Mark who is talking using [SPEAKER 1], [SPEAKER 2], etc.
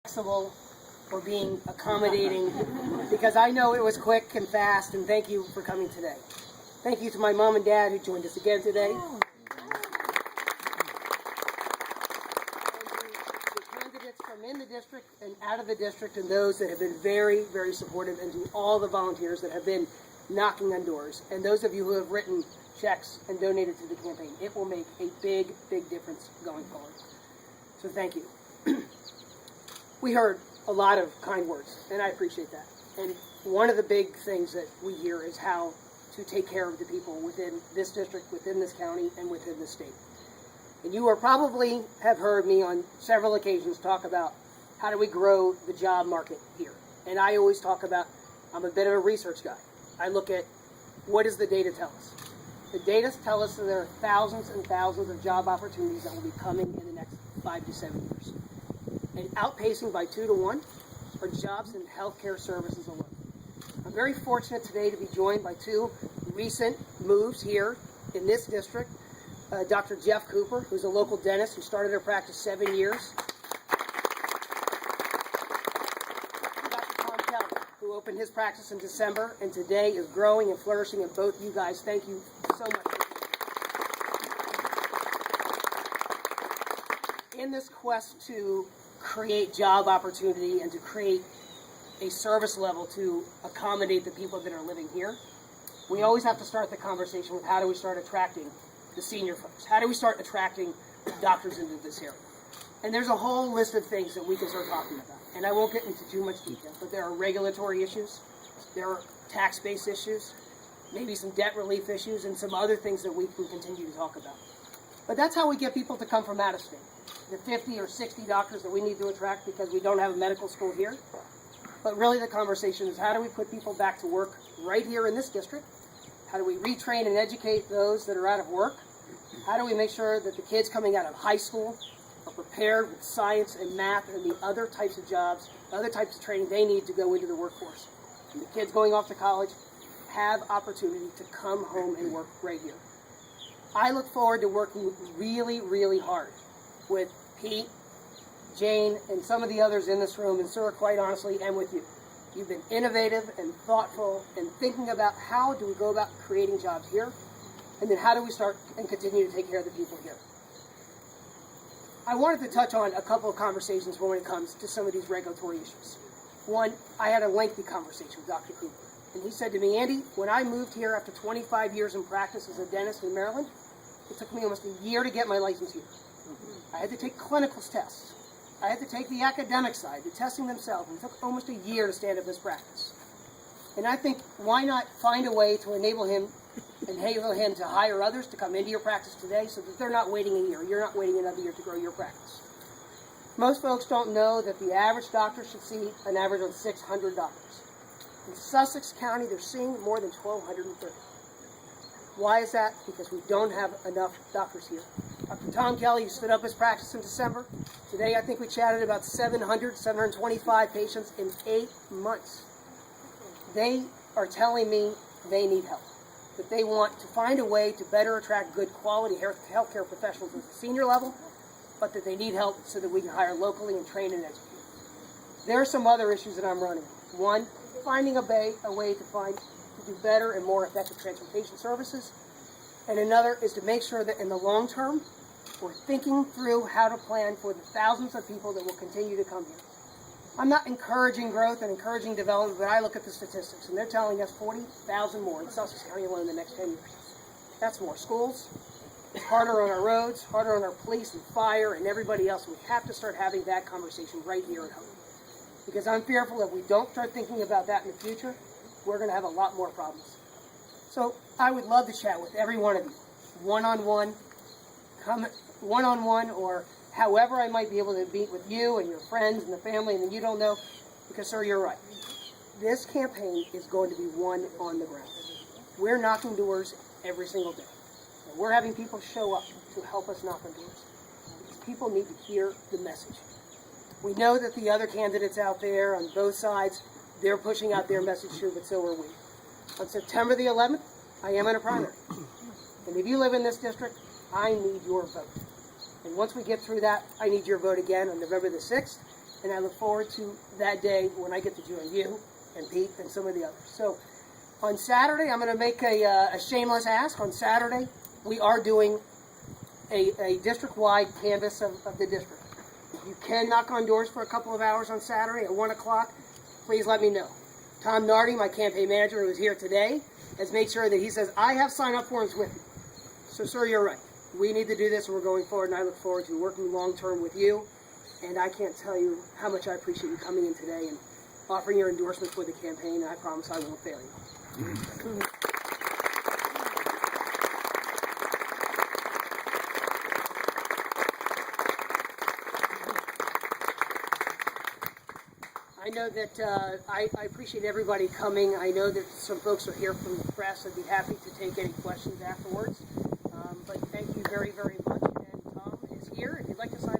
[SPEAKER 1] flexible for being accommodating, because I know it was quick and fast, and thank you for coming today. Thank you to my mom and dad who joined us again today. And the candidates from in the district and out of the district, and those that have been very, very supportive, and to all the volunteers that have been knocking on doors, and those of you who have written checks and donated to the campaign. It will make a big, big difference going forward. So thank you. We heard a lot of kind words, and I appreciate that. And one of the big things that we hear is how to take care of the people within this district, within this county, and within the state. And you probably have heard me on several occasions talk about how do we grow the job market here. And I always talk about, I'm a bit of a research guy. I look at what does the data tell us. The data tell us that there are thousands and thousands of job opportunities that will be coming in the next 5 to 7 years. And outpacing by 2 to 1 are jobs in healthcare services alone. I'm very fortunate today to be joined by 2 recent moves here in this district. Dr. Jeff Cooper, who's a local dentist who started her practice 7 years. Dr. Markell, who opened his practice in December and today is growing and flourishing. And both you guys, thank you so much. In this quest to create job opportunity and to create a service level to accommodate the people that are living here, we always have to start the conversation with how do we start attracting the senior folks? How do we start attracting doctors into this area? And there's a whole list of things that we can start talking about. And I won't get into too much detail, but there are regulatory issues, there are tax-based issues, maybe some debt relief issues, and some other things that we can continue to talk about. But that's how we get people to come from out of state. The 50 or 60 doctors that we need to attract because we don't have a medical school here. But really the conversation is how do we put people back to work right here in this district? How do we retrain and educate those that are out of work? How do we make sure that the kids coming out of high school are prepared with science and math and the other types of jobs, other types of training they need to go into the workforce? And the kids going off to college have opportunity to come home and work right here. I look forward to working really, really hard with Pete, Jane, and some of the others in this room, and sir, quite honestly, and with you. You've been innovative and thoughtful and thinking about how do we go about creating jobs here, and then how do we start and continue to take care of the people here. I wanted to touch on a couple of conversations when it comes to some of these regulatory issues. One, I had a lengthy conversation with Dr. Cooper, and he said to me, Andy, when I moved here after 25 years in practice as a dentist in Maryland, it took me almost a year to get my license here. I had to take clinical tests. I had to take the academic side, the testing themselves. It took almost a year to stand up this practice. And I think, why not find a way to enable him to hire others to come into your practice today so that they're not waiting a year. You're not waiting another year to grow your practice. Most folks don't know that the average doctor should see an average of 600 doctors. In Sussex County, they're seeing more than 1,230. Why is that? Because we don't have enough doctors here. Dr. Tom Kelly stood up his practice in December. Today, I think we chatted about 725 patients in 8 months. They are telling me they need help, that they want to find a way to better attract good quality healthcare professionals at the senior level, but that they need help so that we can hire locally and train and educate. There are some other issues that I'm running. One, finding a way to do better and more effective transportation services. And another is to make sure that in the long term, we're thinking through how to plan for the thousands of people that will continue to come here. I'm not encouraging growth and encouraging development, but I look at the statistics, and they're telling us 40,000 more in Sussex County alone in the next 10 years. That's more schools, harder on our roads, harder on our police and fire and everybody else. We have to start having that conversation right here at home. Because I'm fearful if we don't start thinking about that in the future, we're going to have a lot more problems. So I would love to chat with every one of you, one-on-one, or however I might be able to meet with you and your friends and the family and that you don't know, because, sir, you're right. This campaign is going to be won on the ground. We're knocking doors every single day. And we're having people show up to help us knock on doors. Because people need to hear the message. We know that the other candidates out there on both sides, they're pushing out their message too, but so are we. On September the 11th, I am in a primary. And if you live in this district, I need your vote. And once we get through that, I need your vote again on November the 6th. and I look forward to that day when I get to join you and Pete and some of the others. So on Saturday, I'm going to make a shameless ask. On Saturday, we are doing a district-wide canvass of the district. If you can knock on doors for a couple of hours on Saturday at 1 o'clock, please let me know. Tom Nardi, my campaign manager, who is here today, has made sure that he says, I have sign-up forms with me. So, sir, you're right. We need to do this, and we're going forward, and I look forward to working long-term with you. And I can't tell you how much I appreciate you coming in today and offering your endorsement for the campaign, and I promise I won't fail you. I know that I appreciate everybody coming. I know that some folks are here from the press. I'd be happy to take any questions afterwards. But thank you very, very much. And Tom is here. If you'd like to sign